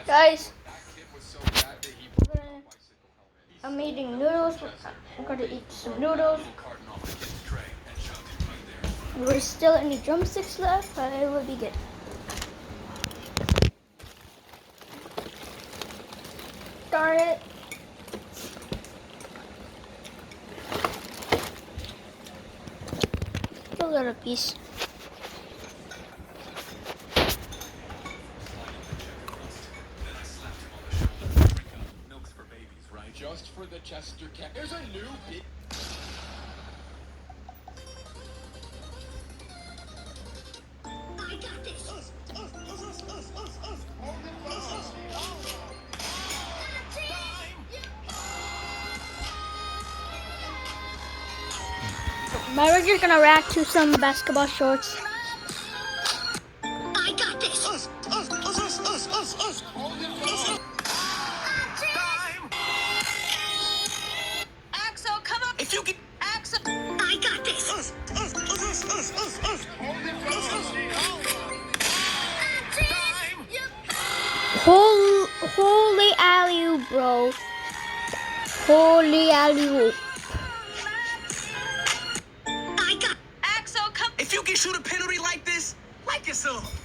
Guys, I'm eating noodles. I'm gonna eat some noodles. There's still any drumsticks left. I will be good. Start it. Still got a piece. Just for the Chester cat. There's a new big. I got this. We're just gonna react to some basketball shorts. I got this. Axel, come up. If you can, Axel. I got this. Holy alley-oop, bro. Holy alley-oop. I got Axel, come. If you can shoot a penalty like this, like yourself.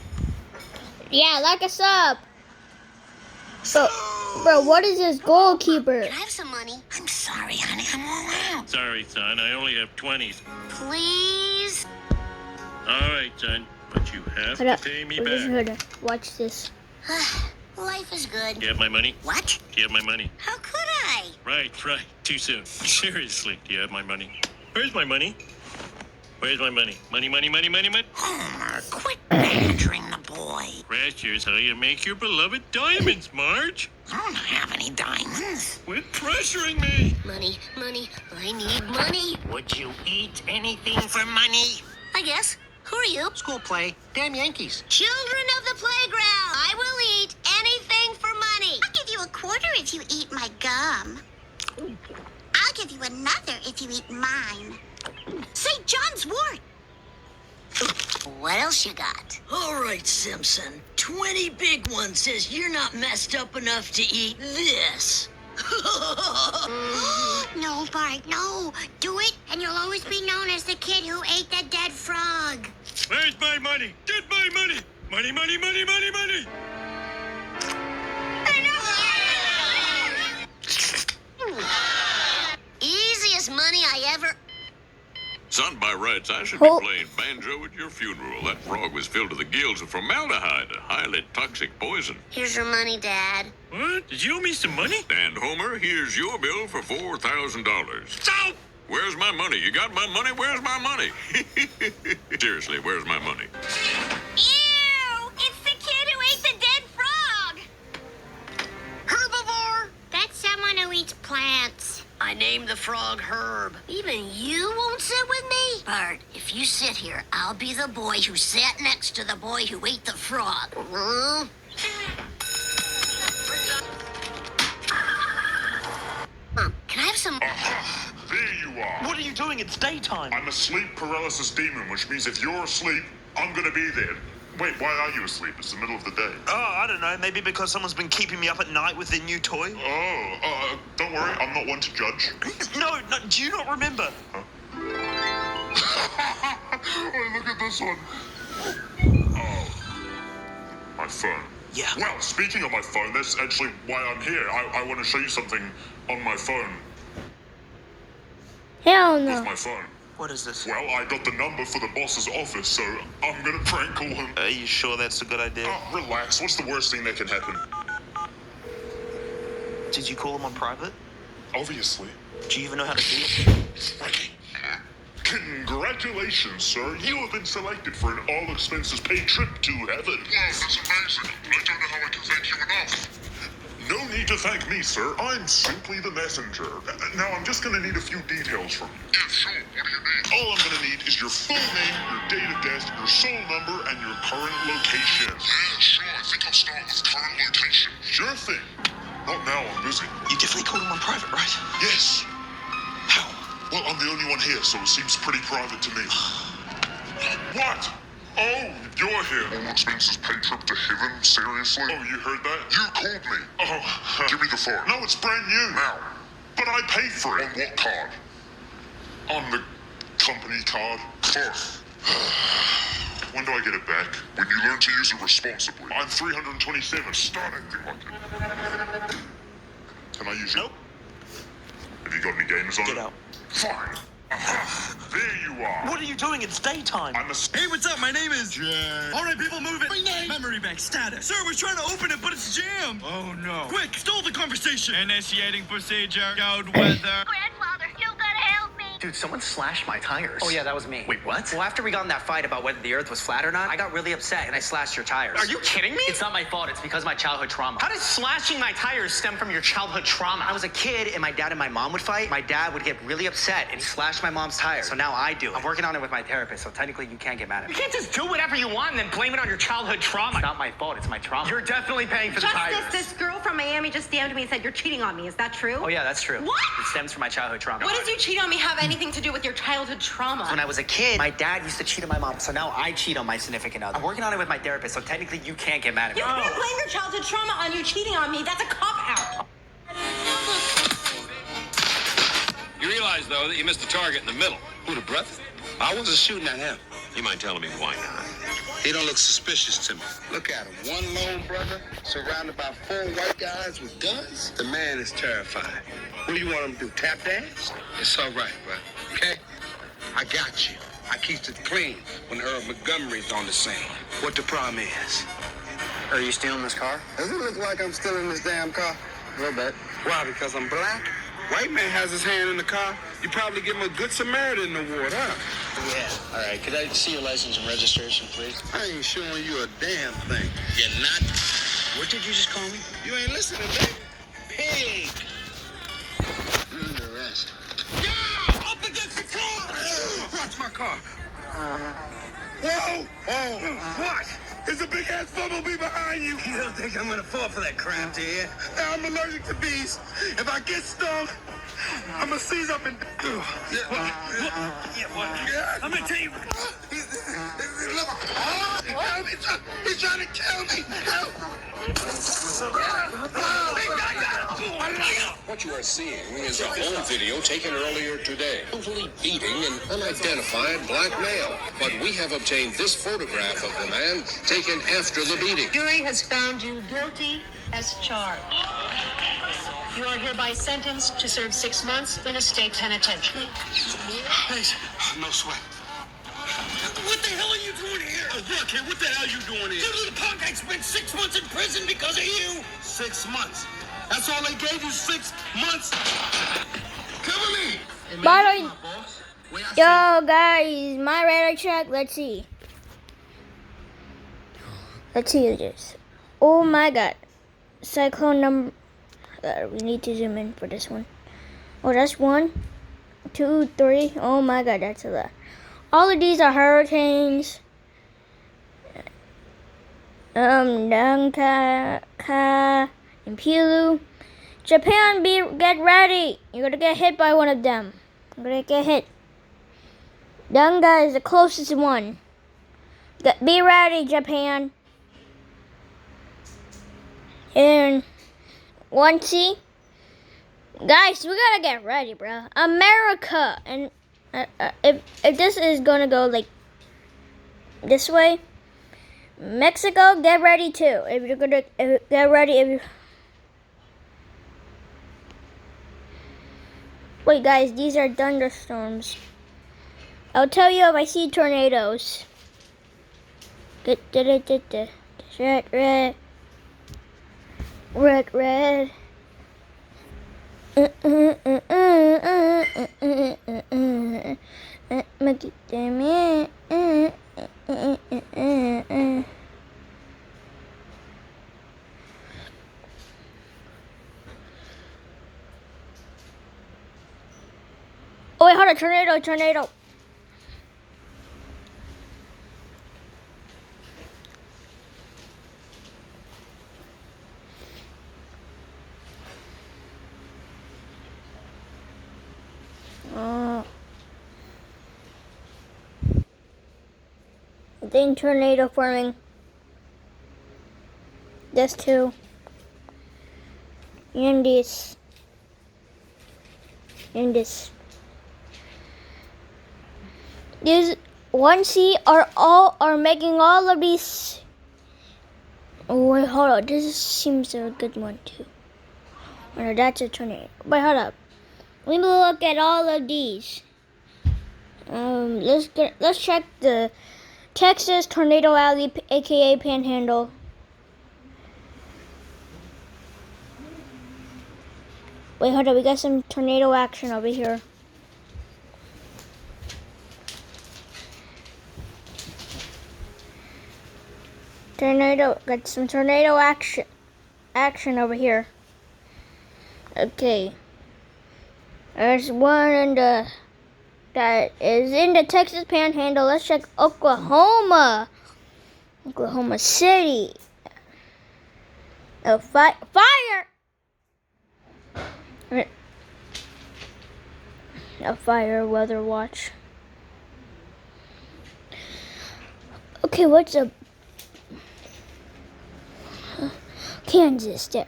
Yeah, like us up. Bro, what is this goalkeeper? Can I have some money? I'm sorry, honey. I'm all out. Sorry, son. I only have 20s. Please. All right, son. But you have to pay me We're just back. gonna watch this. Life is good. Do you have my money? What? Do you have my money? How could I? Right. Too soon. Seriously, do you have my money? Where's my money? Where's my money? Money. Homer, quit badgering the boy. Last year's how you make your beloved diamonds, Marge. I don't have any diamonds. Quit pressuring me. Money. I need money. Would you eat anything for money? I guess. Who are you? School play. Damn Yankees. Children of the playground. I will eat anything for money. I'll give you a quarter if you eat my gum. I'll give you another if you eat mine. St. John's wort. What else you got? All right, Simpson. 20 big ones says you're not messed up enough to eat this. No, Bart, no. Do it, and you'll always be known as the kid who ate the dead frog. Where's my money? Get my money. Money. Easiest money I ever... Son, by rights, I should be playing banjo at your funeral. That frog was filled to the gills of formaldehyde, a highly toxic poison. Here's your money, Dad. What? Did you owe me some money? And Homer, here's your bill for $4,000. Stop! Where's my money? You got my money? Where's my money? Seriously, where's my money? Ew! It's the kid who ate the dead frog! Herbivore! That's someone who eats plants. I named the frog Herb. Even you won't sit with me? Bart, if you sit here, I'll be the boy who sat next to the boy who ate the frog. Mom, can I have some... There you are. What are you doing? It's daytime. I'm a sleep paralysis demon, which means if you're asleep, I'm gonna be there. Wait, why are you asleep? It's the middle of the day. Oh, I don't know. Maybe because someone's been keeping me up at night with their new toy? Don't worry, I'm not one to judge. No, do you not remember? Huh? Oh, look at this one. Oh, my phone. Yeah. Well, speaking of my phone, that's actually why I'm here. I want to show you something on my phone. Hell no. With my phone. What is this? Well, I got the number for the boss's office, so I'm gonna prank call him. Are you sure that's a good idea? Oh, relax. What's the worst thing that can happen? Did you call him on private? Obviously. Do you even know how to do it? Congratulations, sir. You have been selected for an all-expenses-paid trip to heaven. Wow, that's amazing. I don't know how I can thank you enough. No need to thank me, sir. I'm simply the messenger. Now, I'm just gonna need a few details from you. Yeah, sure. What do you need? All I'm gonna need is your full name, your date of death, your soul number, and your current location. Yeah, sure. I think I'll start with current location. Sure thing. Not now. I'm busy. You definitely called him on private, right? Yes. How? Well, I'm the only one here, so it seems pretty private to me. What? Oh, you're here. All expenses paid trip to heaven? Seriously? Oh, you heard that? You called me. Oh, give me the phone. No, it's brand new. Now. But I paid for it. On what card? On the company card. When do I get it back? When you learn to use it responsibly. I'm 327. Start acting like it. Can I use it? Nope. Have you got any games on Get it? out. Fine. There you are. What are you doing? It's daytime. I'm a... Hey, what's up? My name is Jack. All right, people, move it. Memory bank status. Sir, we're trying to open it, but it's jammed. Oh, no. Quick, stall the conversation. Initiating procedure. Code weather. Grandfather, you gotta help me. Dude, someone slashed my tires. Oh, yeah, that was me. Wait, what? Well, after we got in that fight about whether the earth was flat or not, I got really upset and I slashed your tires. Are you kidding me? It's not my fault. It's because of my childhood trauma. How does slashing my tires stem from your childhood trauma? When I was a kid and my dad and my mom would fight, my dad would get really upset and he slashed my mom's tires. So now I do. I'm working on it with my therapist, so technically you can't get mad at You me. can't just do whatever you want and then blame it on your childhood trauma. It's not my fault. It's my trauma. You're definitely paying for the tires. This girl from Miami just DM'd me and said you're cheating on me. Is that true? Oh, yeah, that's true. What? It stems from my childhood trauma. What does you cheat on me have anything to do with your childhood trauma? When I was a kid, my dad used to cheat on my mom, so now I cheat on my significant other. I'm working on it with my therapist, so technically you can't get mad at me. You can't blame your childhood trauma on you cheating on me. That's a cop-out. You realize, though, that you missed the target in the middle. Who, the brother? I wasn't shooting at him. You mind telling me why not? He don't look suspicious to me. Look at him. One lone brother surrounded by 4 white guys with guns. The man is terrified. What do you want him to do, tap dance? It's all right, bro. Okay? I got you. I keeps it clean when Earl Montgomery's on the scene. What the problem is? Are you stealing this car? Does it look like I'm still in this damn car? A little bit. Why, because I'm black? White man has his hand in the car. You probably give him a good Samaritan award, huh? Yeah. All right. Could I see your license and registration, please? I ain't showing you a damn thing. You're not. What did you just call me? You ain't listening, baby. Pig. You're under arrest. Yeah! Up against the car! Watch my car. Whoa! Oh! What? There's a big-ass bumblebee behind you. You don't think I'm gonna fall for that crap, do you? I'm allergic to bees. If I get stung, I'm gonna seize up and... Yeah. I'm gonna tell you... He's trying to kill me! Help! What you are seeing is a home video taken earlier today. Totally beating an unidentified black male. But we have obtained this photograph of the man taken after the beating. Jury has found you guilty as charged. You are hereby sentenced to serve 6 months in a state penitentiary. Please, no sweat. What the hell are you doing here? Look, here, what the hell are you doing here? You little punk, I spent 6 months in prison because of you. 6 months? That's all they gave you, 6 months? Cover me. Bye. Yo, guys, my radar check. Let's see. Let's see this. Oh my God, cyclone number. We need to zoom in for this one. Oh, that's 1, 2, 3. Oh my God, that's a lot. All of these are hurricanes. Danka, and Pilu. Japan, get ready. You're gonna get hit by one of them. You're gonna get hit. Danga is the closest one. Be ready, Japan. And Once, guys, we gotta get ready, bro. America, and if this is gonna go like this way, Mexico, get ready too. If you're gonna get ready, wait, guys, these are thunderstorms. I'll tell you if I see tornadoes. Red. Oh wait, hold on, tornado. thing tornado forming. This too. And this. And this. These 1C are making all of these. Oh wait, hold on. This seems a good one too. Oh no, that's a tornado. Wait, hold up. Let me look at all of these. Let's check the Texas Tornado Alley, aka Panhandle. Wait, hold up. We got some tornado action over here. Got some tornado action over here. Okay. There's one that is in the Texas Panhandle. Let's check Oklahoma. Oklahoma City. A fire! A fire weather watch. Okay, what's up? Kansas there.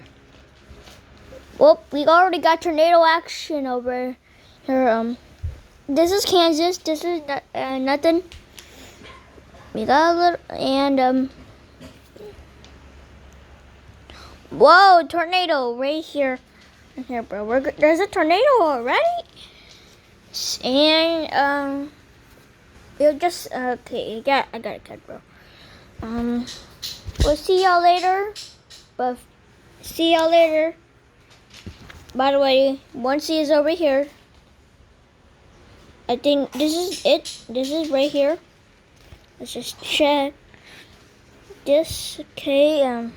Well, we already got tornado action over here. This is Kansas. This is nothing. We got a little and whoa, tornado right here. Right here, bro. There's a tornado already. And we'll just okay. I got it cut, bro. We'll see y'all later. But see y'all later. By the way, 1C is over here. I think this is it. This is right here. Let's just check. This okay.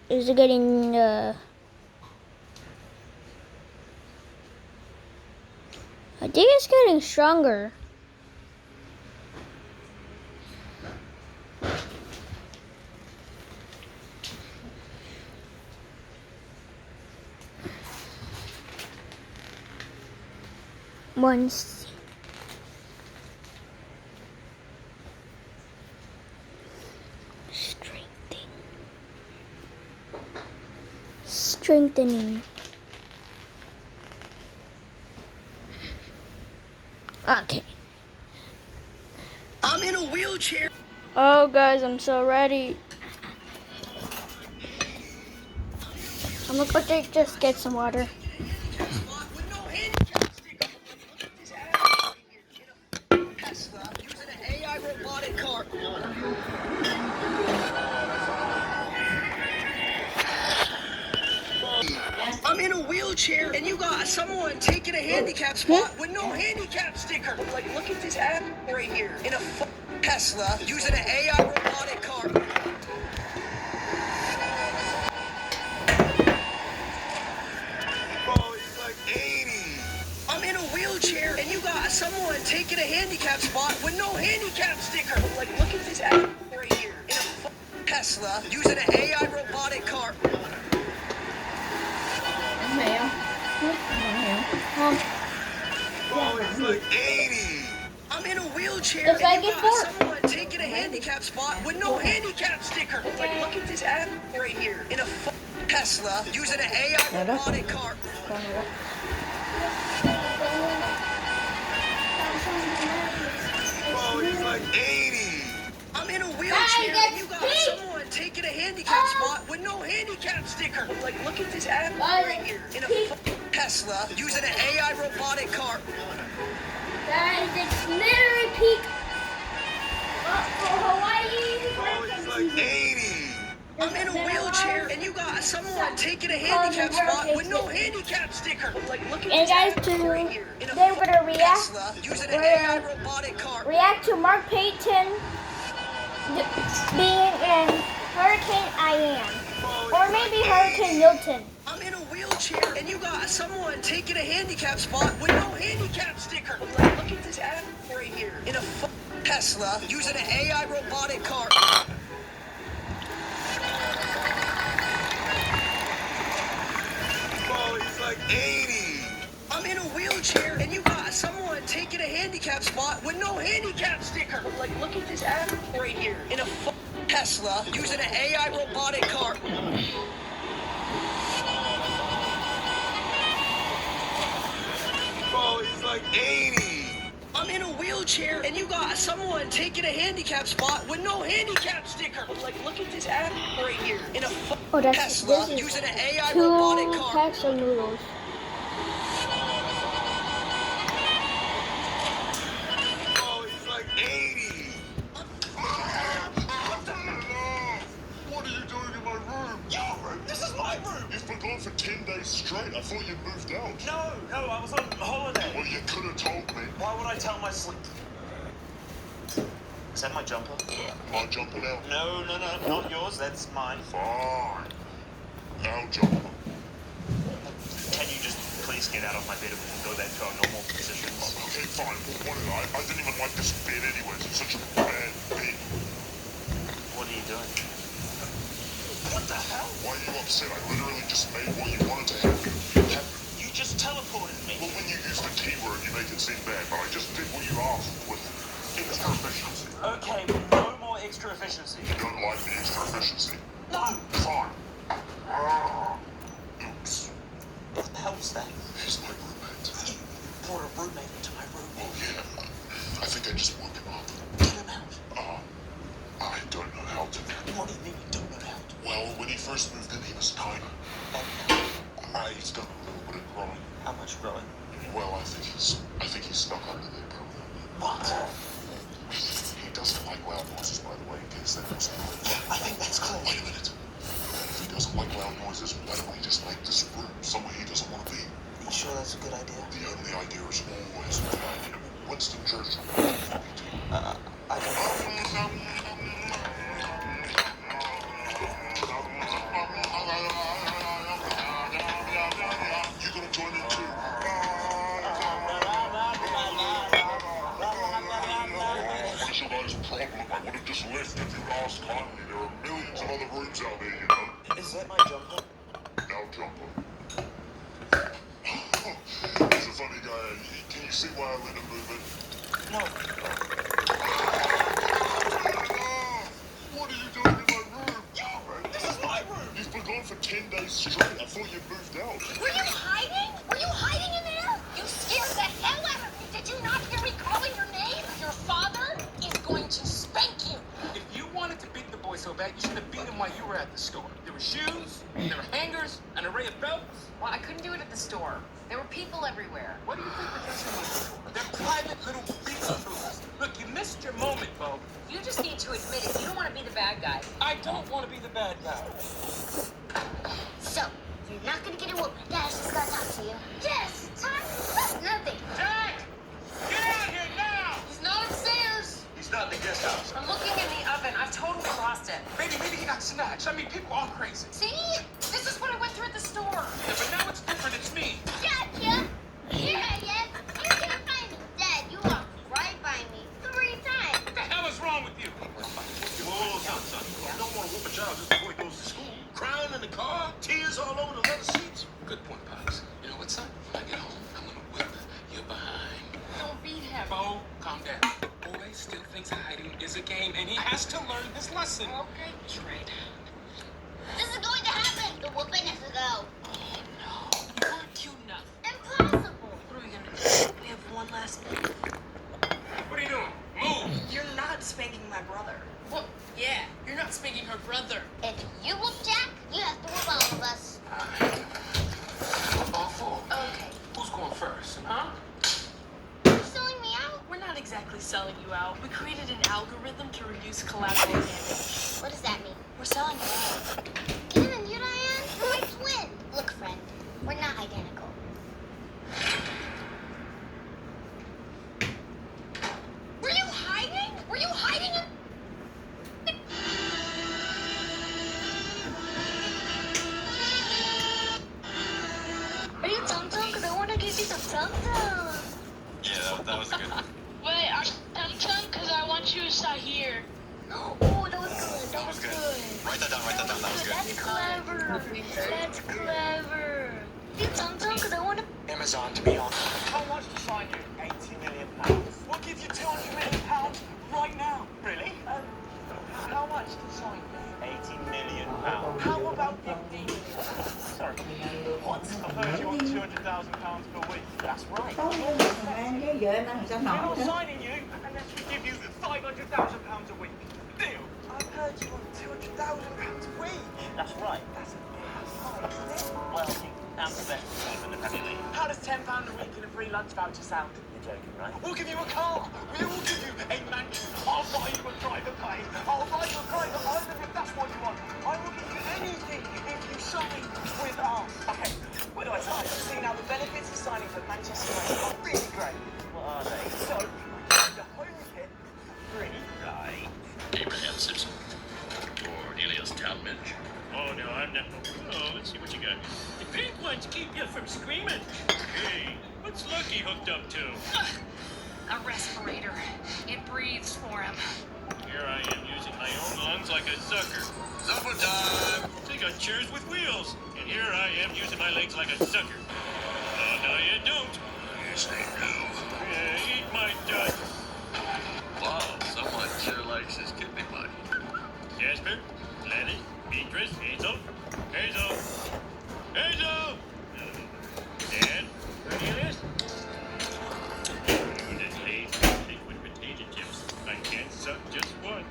Is it getting I think it's getting stronger. Once strengthening. Okay. I'm in a wheelchair. Oh, guys, I'm so ready. I'm gonna go just get some water. I'm in a wheelchair, and you got someone taking a handicap spot with no handicap sticker. Like, look at this app right here. In a Tesla, using an AI robotic car. Oh, he's like 80. I'm in a wheelchair, and you got someone taking a handicap spot with no handicap sticker. Like, look at this app right here. In a Tesla, using an AI robotic car. Oh, he's like 80. I'm in a wheelchair, Just like and you got before. someone taking a handicap spot with no handicap sticker. Like, look at this app right here. In a Tesla, using an AI robotic car. Oh, he's like 80. I'm in a wheelchair, and you got someone taking a handicap spot with no handicap sticker. Like, look at this app right here. In a Tesla, using an AI robotic car. That is the literally peak for Hawaii. Oh, he's like 80. I'm in a wheelchair, and you got someone taking a handicap spot with no handicap sticker. Like, look at And this guys, app too, right here. In a they were gonna react. Tesla, using an AI robotic car. React to Mark Payton being in Hurricane Ian, or maybe Hurricane Milton. I'm in a wheelchair, and you got someone taking a handicap spot with no handicap sticker. Like, look at this app right here. In a Tesla, using an AI robotic car. Oh, he's like 80. I'm in a wheelchair, and you got someone taking a handicap handicap spot with no handicap sticker. Like, look at this ad right here. In a Tesla using an AI robotic car. Oh, he's like 80. I'm in a wheelchair, and you got someone taking a handicap spot with no handicap sticker. Like, look at this ad right here. In a Tesla this is using an AI robotic 2 car. packs of noodles. Oh, he's like 80. What are you doing in my room? Your room? This is my room! You've been gone for 10 days straight. I thought you'd moved out. No, I was on holiday. Well, you could have told me. Why would I tell my sleep? Is that my jumper? My jumper now? No, not yours. That's mine. Fine. Now jumper. Can you just please get out of my bed and we can go back to our normal positions? Okay, fine. But what did I didn't even like this bed anyways. It's such a bad bed. What are you doing? What the hell? Why are you upset? I literally just made what you wanted to happen. You just teleported me. Well, when you use the T word, you make it seem bad. But I just did what you asked with extra efficiency. Okay, no more extra efficiency. You don't like the extra efficiency? No! Fine. Oops. What the hell's that? He's my roommate. You brought a roommate into my room. Oh, yeah. I think I just woke him up. Get him out. I don't know how to. What do you mean you don't know how to? Well, when he first moved in, he was tiny. He's done a little bit of growing. How much growing? Well, I think he's stuck under there permanently. What? He doesn't like loud noises, by the way, in case that wasn't clear. I think that's clear. Wait a minute. If he doesn't like loud noises, why don't we just make this room somewhere he doesn't want to be? You sure that's a good idea? The only idea is always a good idea. Winston Churchill. I don't know. You gonna join in too? What's your guys' problem? I would have just left if you asked kindly. There are millions of other rooms out there, you know. Is that my jumper? Now jumper. He's a funny guy. Can you see why I let him move in? No. What are you doing in my room? Your room? This is my room! You've been gone for 10 days straight. I thought you moved out. Were you hiding? Were you hiding in there? You scared the hell out of me. Did you not hear me calling your name? Your father is going to spank you. If you wanted to beat the boy so bad, you should have beat him while you were at the store. There were shoes, there were hangers, an array of belts. Well, I couldn't do it at the store. There were people everywhere. What do you think the dressing rooms are for? They're private little pizza tools. Look, you missed your moment, Bo. You just need to admit it. You don't want to be the bad guy. I don't want to be the bad guy. So, you're not gonna get a whoop. Dad's just gotta talk to you. Yes, talk. Nothing. Jack! Get out of here now! He's not upstairs. He's not in the guest house. I'm looking in the oven. I've totally lost it. Maybe he got snatched. I mean, people are crazy. See? This is what I went through at the store. Yeah, but now it's different. It's me. Gotcha. Here I am. You can't find me. Dad, you walked right by me 3 times. What the hell is wrong with you? Whoa, son. You don't want to whoop a child just before he goes to school. Crying in the car, tears all over the leather seats. Good point, Pops. You know what, son? When I get home, I'm gonna whip your behind. Don't beat him. Bo, calm down. Boy still thinks hiding is a game, and he has to learn his lesson. Okay, Trent. This is going to happen. The whooping has to go. You weren't cute enough. Impossible. What are we gonna do? We have one last thing. What are you doing? Move! You're not spanking my brother. Well, yeah, you're not spanking her brother. If you whoop Jack, you have to whoop all of us. All 4. Okay. Who's going first, huh? You selling me out? We're not exactly selling you out. We created an algorithm to reduce collateral damage. What does that mean? We're selling you out. Even you, Diane? You're my twin. Look, friend, we're not identical. Were you hiding? Were you hiding in... Are you Tum Tum? Because I want to give you some Tum Tum. Yeah, that was a good one. Wait, are you Tum Tum? Because I want you to start here. Oh, that was good. That was good. Write that down, that was good. That's clever. That's clever. You Tum Tum? Because I want to... Amazon to be on. How much to sign you? 80 million pounds. What give you £200 million right now. Really? How much to sign? £80 million. How about 50? Sorry. What? I've heard you want £200,000 per week. That's right. We're not signing you unless we give you £500,000 a week. Deal. I've heard you want £200,000 a week. That's right. That's high, isn't it? Well, I'm the best performer in the Premier League. How does £10 a week and a free lunch voucher sound? You're joking, right? We'll give you a car. We will give you a mansion. I'll buy you a private plane. I'll buy you a private island if that's what you want. I will give you anything if you sign with us. Okay, where do I start? See, now the benefits of signing for Manchester United are really great. What are they? So, the home kit, free. Right. Abraham Simpson. Cornelius Talmadge. Oh, no, I'm not. Oh, let's see what you got. The pink ones keep you from screaming. Hey, what's Lucky hooked up to? A respirator. It breathes for him. Here I am using my own lungs like a sucker. Supper time. They got chairs with wheels. And here I am using my legs like a sucker. Oh, no, you don't. Yes, they do. Yeah, eat my dust. Wow, someone sure likes his kidney money. Jasper, Gladys, Beatrice, Hazel, Hazel, Hazel! And Cornelius? This haze liquid potato chips. I can't suck just one.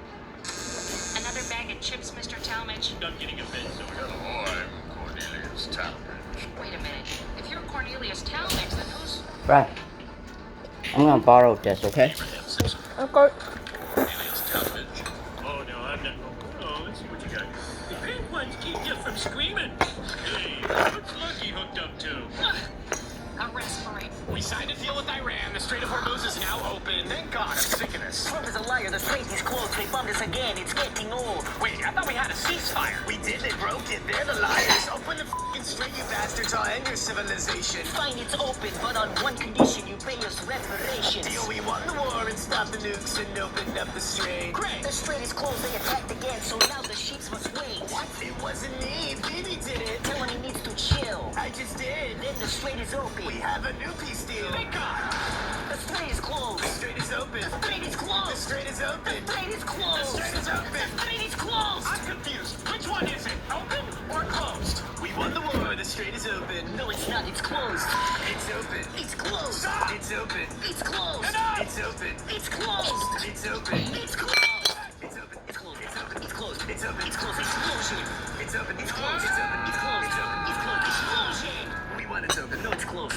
Another bag of chips, Mr. Talmadge. I'm getting a bed sore. Hello, I'm Cornelius Talmadge. Wait a minute. If you're Cornelius Talmadge, then who's... Right. I'm gonna borrow this, okay? Abraham Simpson. Okay. Cornelius Talmadge. Oh, no, I'm not. Oh, let's see what you got. The pink ones keep you from screaming. Hey, what's Lucky hooked up to? A respirator. We signed a deal with Iran. The Strait of Hormuz is now open. Thank God, I'm sick of this. Trump is a liar. The strait is closed. They bombed us again. It's getting old. Wait, I thought we had a ceasefire. We did. They broke it. They're the liars. Open the f***ing strait, you bastards. I'll end your civilization. Fine, it's open, but on one condition. You pay us reparations. Deal, we won the war and stopped the nukes and opened up the strait. Great. The strait is closed. They attacked again, so now the ships must wait. What? It wasn't me. Bibi did it. Tell him he needs to chill. I just did. Then the strait is open. We have a new peace deal. Thank God. The strait is closed. The strait is open. The strait is closed. The strait is open. The strait is closed. The strait is open. The strait is closed. I'm confused. Which one is it? Open or closed? We won the war. The strait is open. No, it's not. It's closed. It's open. It's closed. Stop. It's open. It's closed. Enough. It's open. It's closed. It's open. It's closed. It's open. It's closed. It's open. It's closed. It's open. It's closed. Explosion. It's open. It's closed. It's open. It's closed. It's open. It's closed. Explosion. We won. It's open. No, it's closed.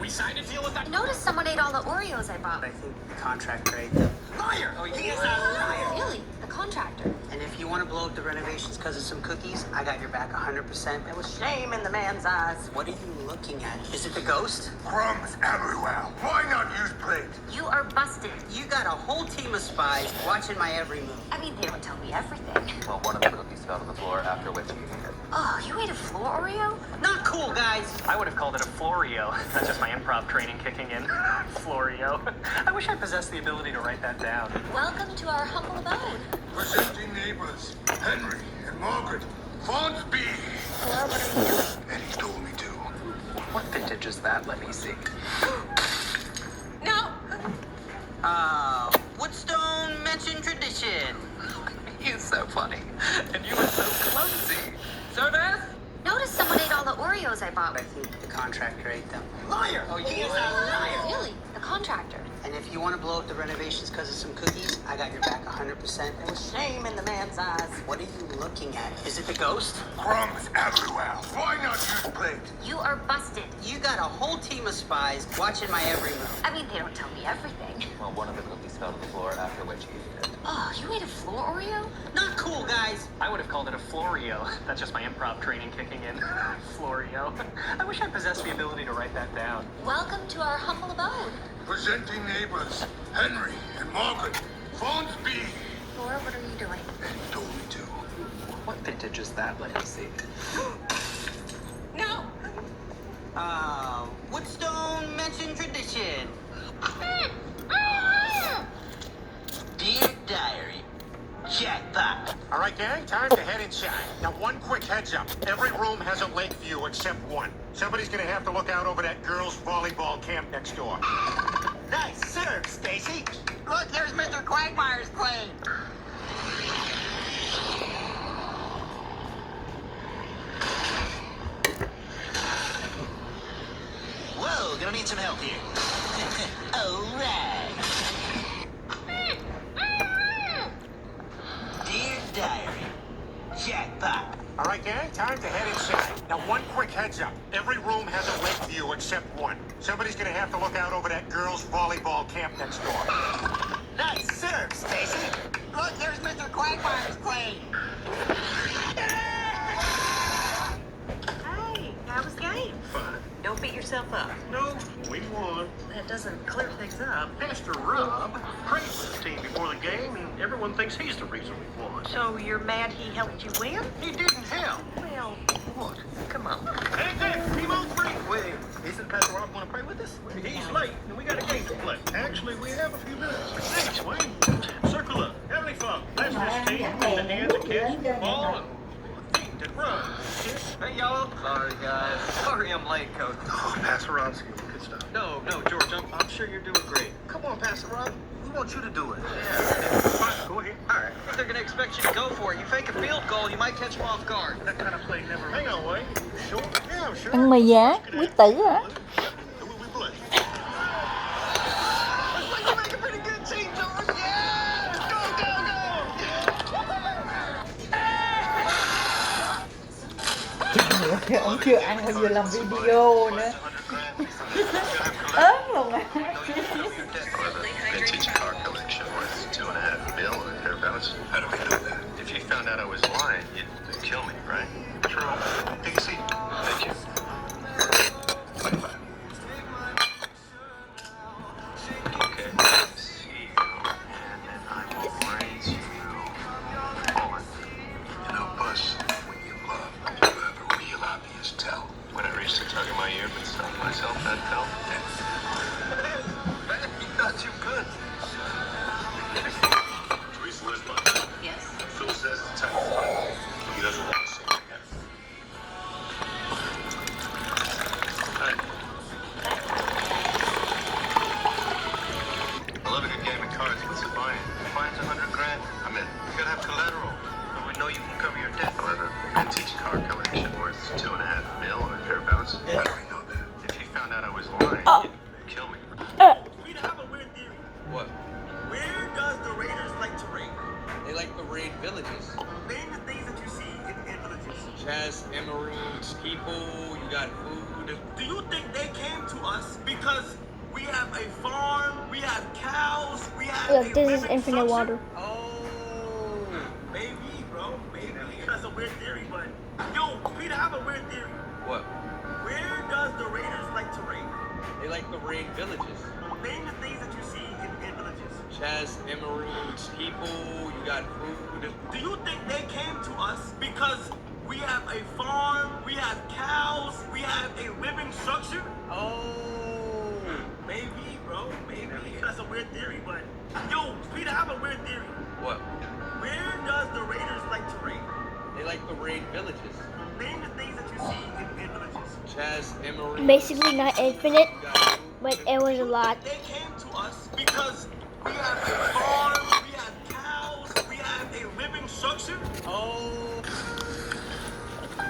We signed a deal with that. Notice someone ate all the Oreos I bought. I think the contractor ate them. Liar! Oh, He is a liar! Really? The contractor. And if you want to blow up the renovations because of some cookies, I got your back 100%. There was shame in the man's eyes. What are you looking at? Is it the ghost? Crumbs everywhere. Why not use plate? You are busted. You got a whole team of spies watching my every move. I mean, they don't tell me everything. Well, one of the cookies fell to the floor, after which you ate it. Oh, you ate a floor Oreo? Not cool, guys. I would have called it a Florio. That's just my improv training kicking in. Florio. I wish I possessed the ability to write that down. Welcome to our humble abode. Presenting neighbors, Henry and Margaret. Fondsby. Hello, what are you doing? And he told me to. What vintage is that? Let me see. No! Woodstone mentioned tradition. He's so funny. And you were so clumsy. Service? Notice someone ate all the Oreos I bought. I think the contractor ate them. Liar! He is a liar! Really? The contractor. And if you want to blow up the renovations because of some cookies, I got your back 100%. There was shame in the man's eyes. What are you looking at? Is it the ghost? Crumbs everywhere. Why not use plate? You are busted. You got a whole team of spies watching my every move. I mean, they don't tell me everything. Well, one of the cookies fell to the floor, after which you ate it. Oh, you ate a floor Oreo? Not cool, guys. I would have called it a Florio. That's just my improv training kicking in. Florio. I wish I possessed the ability to write that down. Welcome to our humble abode. Presenting neighbors, Henry and Margaret. Fondsby. Laura, what are you doing? And he told me to. What vintage is that? Let me see. No! Woodstone mentioned tradition. Dear Diary, jackpot. All right, gang, time to head inside. Now, one quick heads up. Every room has a lake view except one. Somebody's gonna have to look out over that girls' volleyball camp next door. Nice serve, Stacy. Look, there's Mr. Quagmire's plane. Whoa, gonna need some help here. All right. Dear Diary, jackpot. All right, gang, time to head inside. Now, one quick heads up. Every room has a lake view except one. Somebody's gonna have to look out over that girls' volleyball camp next door. Nice serve, Stacy. Look, there's Mr. Quagmire's plane. Hey, how was the game? Fine. Don't beat yourself up. No, we won. That doesn't clear things up. Pastor Rob praised the team before the game, and everyone thinks he's the reason we won. So you're mad he helped you win? He didn't help. Well, What? come on. Hey, team on three. Wait, isn't Pastor Rob going to pray with us? He's late, and we got a game to play. Actually, we have a few minutes. Thanks, Wayne. Circle up. Heavenly Father, bless this team in the hands of kids, ball, and feet and run. Hey, y'all. Sorry, guys. Sorry I'm late, Coach. Oh, Pastor Rob's good stuff. No, George, I'm sure you're doing great. Come on, Pastor Rob. We want you to do it. Yeah. Go ahead. All right. If they're going to expect you to go for it, you fake a field goal, you might catch them off guard. That kind of play never. Hang on, Wayne. Sure? Yeah, I'm sure. Ăn mì giá, quyết tử hả? Who will we play? Looks like you make a pretty good team, George. Yeah! Go, go, go! Ông chưa ăn mà vừa làm video nữa. Ớn luôn á. Vintage car collection worth $2.5 million and thereabouts. How do we know that? If you found out I was lying, you'd kill me, right? True. Take a seat. Thank you. Bye-bye. Okay. See you, and then I will raise you on. You know, Buzz, when you love, you have a real obvious tell. When I reached the tug of my ear but stopped myself, that felt. Not too good. Teresa, where's Buzz? Yes. Phil says it's time. He doesn't want to say it again. Hey. I love a good game of cards. What's the buy-in? Buy-in's $100 grand. I'm in. You gotta have collateral. So we know you can cover your debt. However, vintage car collection worth $2.5 million or thereabouts. How do we know that? If you found out I was lying, you'd kill me. We have a weird theory. What? Where does the Raiders like to raid? They like to raid villages. Name the things that you see in villages. Chess, emeralds, people, you got food. Do you think they came to us because we have a farm, we have cows, we have Look, a this is living infinite structure? water. Oh, maybe, bro, maybe. That's a weird theory, but yo, Peter, I have a weird theory. What? Where does the Raiders like to raid? They like to raid villages. Name the things that you see in villages. Chess, emeralds, people, you got food. Do you think they came to us because we have a farm, we have cows, we have a living structure? Oh. Maybe, bro, maybe. That's a weird theory, but yo, Peter, I have a weird theory. What? Where does the Raiders like to raid? They like to raid villages. Name the things that you see in villages. Chess, emeralds. Basically not infinite, but it was a lot. They came to us because we have a farm, we have cows, we have a living structure. Oh.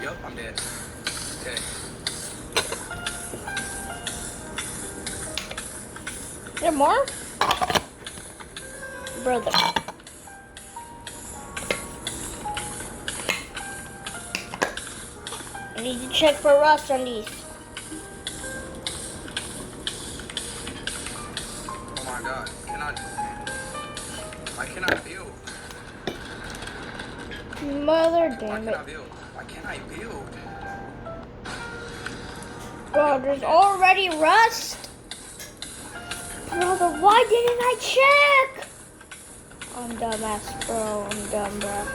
Yep, I'm dead. Okay. Is there more? Brother. I need to check for rust on these. Oh my god. I cannot build. Mother Why damn can't it. I build? Why can't I build? Bro, there's already rust. Brother, why didn't I check? I'm dumbass, bro. I'm dumb, bro.